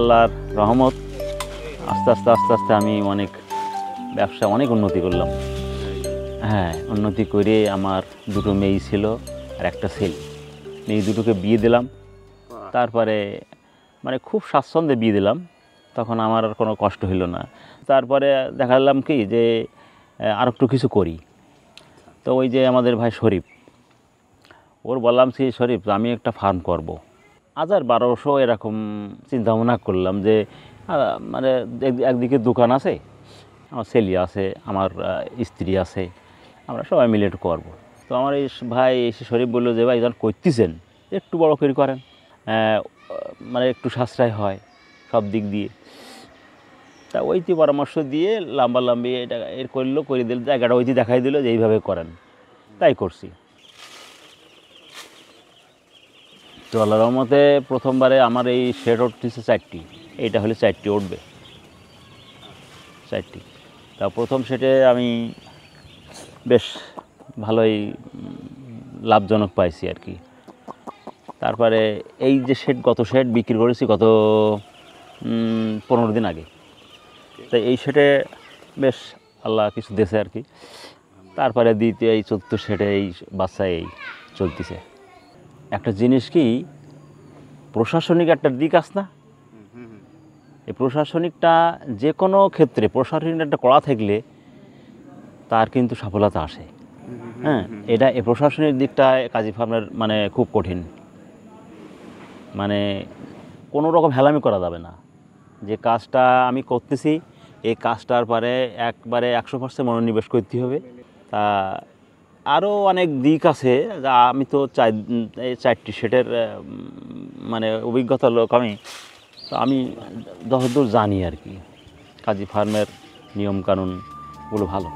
আল্লাহর রহমত আস্তে আস্তে আস্তে আস্তে আমি ব্যবসা অনেক উন্নতি করলাম। হ্যাঁ, উন্নতি করে আমার দুটো মেয়ে ছিল আর একটা ছেলে। মেয়ে দুটোকে বিয়ে দিলাম। তারপরে খুব স্বাচ্ছন্দ্যে বিয়ে দিলাম, তখন আমার আর কোনো কষ্ট হইল না। তারপরে দেখালাম কি যে আর একটু কিছু করি। তো ওই যে আমাদের ভাই শরীফ, ওর বললাম কি শরীফ আমি একটা ফার্ম করব। 1200 এরকম চিন্তা ভাবনা করলাম যে একদিকে দোকান আছে, আমার ছেলে আছে, আমার স্ত্রী আছে, আমরা সবাই মিলে একটু করবো। তো আমার এই ভাই এসে শরীফ বললো যে ভাই যখন করতেছেন একটু বড় করে করেন, একটু সাশ্রয় হয় সব দিক দিয়ে। তা ওইটি পরামর্শ দিয়ে লম্বালম্বি এটা করে দিল, জায়গাটা ওইটি দেখাই দিল যে এইভাবে করেন। তাই করছি। তো আল্লাহর রহমতে প্রথমবারে আমার এই শেড উঠতেছে 4টি, এইটা হলে 4টি উঠবে, 4টি। তা প্রথম শেডে আমি বেশ ভালোই লাভজনক পাইছি আর কি। তারপরে এই যে গত শেড বিক্রি করেছি গত 15 দিন আগে। তাই এই শেডে বেশ আল্লাহ কিছু দিয়েছে আর কি। তারপরে দ্বিতীয় এই 4th শেডে এই বাচ্চা এই চলতেছে। একটা জিনিস কি, প্রশাসনিক একটা দিক আছে না, এই প্রশাসনিকটা যে কোনো ক্ষেত্রে প্রশাসনিক একটা কড়া থাকলে তার কিন্তু সফলতা আসে। হ্যাঁ, এই প্রশাসনিক দিকটা কাজী ফার্মের খুব কঠিন। কোনো রকম হেলামি করা যাবে না। যে কাজটা আমি করতেছি এই কাজটার পরে একবারে 100% মনোনিবেশ করতে হবে। তা আরও অনেক দিক আছে যা আমি তো এই 4টি শেডের অভিজ্ঞতার লোক আমি। তো আমি যতদূর জানি আর কি কাজী ফার্মের নিয়মকানুনগুলো ভালো।